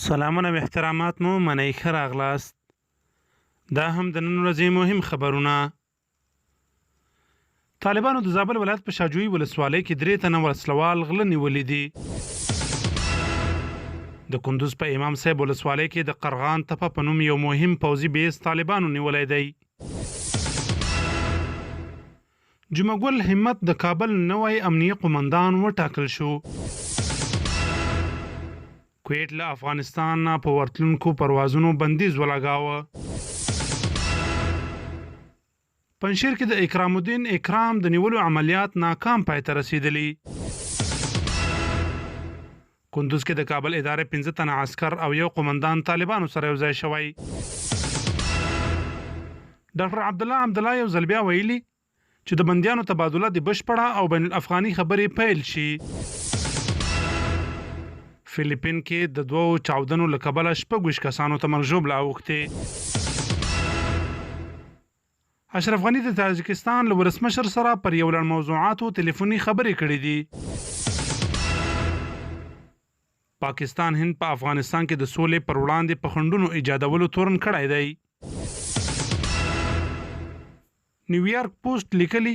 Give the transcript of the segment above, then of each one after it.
سلامونه او احترامات مو منئ ښه راغلاست. دا هم د نن ورځې مهم خبرونه. طالبانو د زابل ولایت په شاجوی ولسوالۍ کې 3 تنه وسلوال غله نیولي دي. د کندوز په امام صاحب ولسوالۍ کې د قرغان تپه په نوم یو مهم پوځي بیس طالبانو نیولی دی. جمعه ګل همت د کابل نوی امنیه قمندان وټاکل شو. کویت له افغانستان نه په ورتلونکو پروازونو بندیز ولګاوه. پنجشیر کې د اکرام الدین اکرام د نیولو عملیات ناکام پای ته رسیدلی. کندوز کې د کابل ادارې 15 تنه عسكر او یو قمندان طالبانو سره یو ځای شوی. ډاکټر عبدالله یو ځل بیا ویلي چې د بندیانو تبادله د بشپړه او بین الافغاني خبرې پیل شي. فلیپین کې د 2 چاودنو له کبله 26 کسانو ته مرګ ژوبله اوښتې. اشرف غني د تاجکستان له ولسمشر سره پر یو لړ موضوعاتو ټلیفوني خبرې کړې دي. پاکستان هند په افغانستان کې د سولې پر وړاندې په خنډونو ایجادولو تورن کړی دی. نیویارک پوسټ لیکلي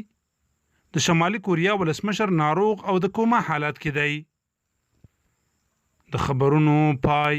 د شمالي کوریا ولسمشر ناروغ او د کوما حالات کې دی. د خبرونو پای.